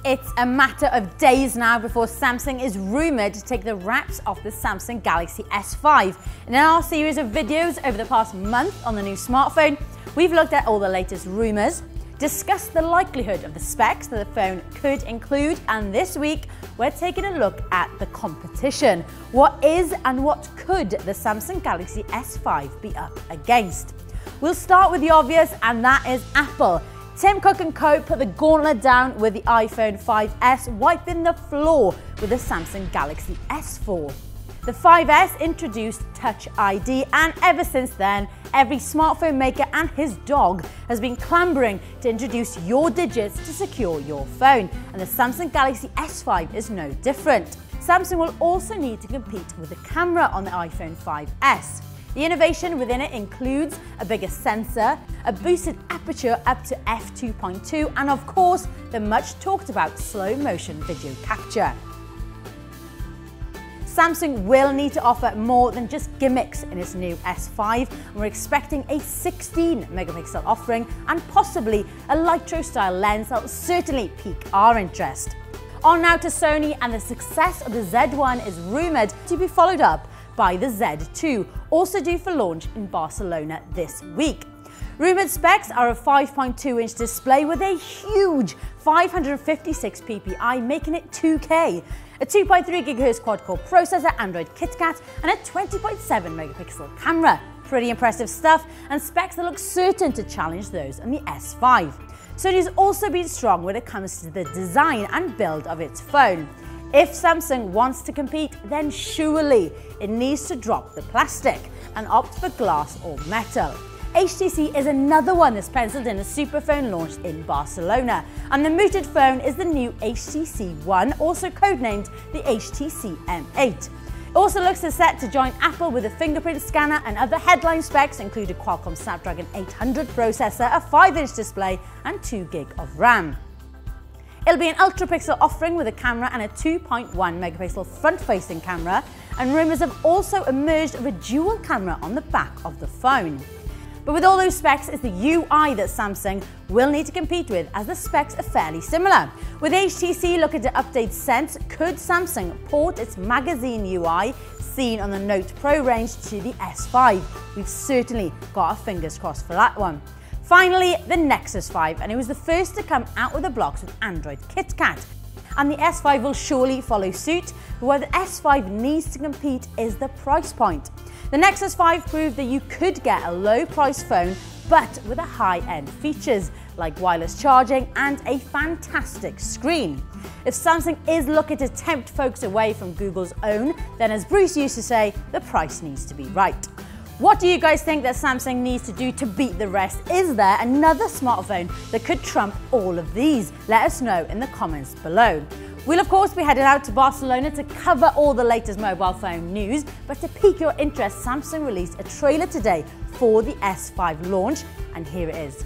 It's a matter of days now before Samsung is rumoured to take the wraps off the Samsung Galaxy S5. And in our series of videos over the past month on the new smartphone, we've looked at all the latest rumours, discussed the likelihood of the specs that the phone could include, and this week we're taking a look at the competition. What is and what could the Samsung Galaxy S5 be up against? We'll start with the obvious, and that is Apple. Tim Cook & Co put the gauntlet down with the iPhone 5S, wiping the floor with the Samsung Galaxy S4. The 5S introduced Touch ID, and ever since then, every smartphone maker and his dog has been clambering to introduce your digits to secure your phone, and the Samsung Galaxy S5 is no different. Samsung will also need to compete with the camera on the iPhone 5S. The innovation within it includes a bigger sensor, a boosted aperture up to f2.2, and of course, the much talked about slow motion video capture. Samsung will need to offer more than just gimmicks in its new S5, and we're expecting a 16-megapixel offering and possibly a Lytro-style lens that will certainly pique our interest. On now to Sony, and the success of the Z1 is rumoured to be followed up by the Z2, also due for launch in Barcelona this week. Rumoured specs are a 5.2-inch display with a huge 556 ppi, making it 2K, a 2.3 GHz quad-core processor, Android KitKat, and a 20.7-megapixel camera. Pretty impressive stuff, and specs that look certain to challenge those on the S5. Sony's also been strong when it comes to the design and build of its phone. If Samsung wants to compete, then surely it needs to drop the plastic and opt for glass or metal. HTC is another one that's penciled in a superphone launch in Barcelona, and the mooted phone is the new HTC One, also codenamed the HTC M8. It also looks set to join Apple with a fingerprint scanner, and other headline specs include a Qualcomm Snapdragon 800 processor, a 5-inch display, and 2 GB of RAM. It'll be an ultra-pixel offering with a camera and a 2.1-megapixel front-facing camera, and rumours have also emerged of a dual camera on the back of the phone. But with all those specs, it's the UI that Samsung will need to compete with, as the specs are fairly similar. With HTC looking to update Sense, could Samsung port its magazine UI seen on the Note Pro range to the S5? We've certainly got our fingers crossed for that one. Finally, the Nexus 5, and it was the first to come out of the blocks with Android KitKat. And the S5 will surely follow suit, but where the S5 needs to compete is the price point. The Nexus 5 proved that you could get a low-price phone, but with a high-end features like wireless charging and a fantastic screen. If Samsung is looking to tempt folks away from Google's own, then as Bruce used to say, the price needs to be right. What do you guys think that Samsung needs to do to beat the rest? Is there another smartphone that could trump all of these? Let us know in the comments below. We'll of course be headed out to Barcelona to cover all the latest mobile phone news, but to pique your interest, Samsung released a trailer today for the S5 launch, and here it is.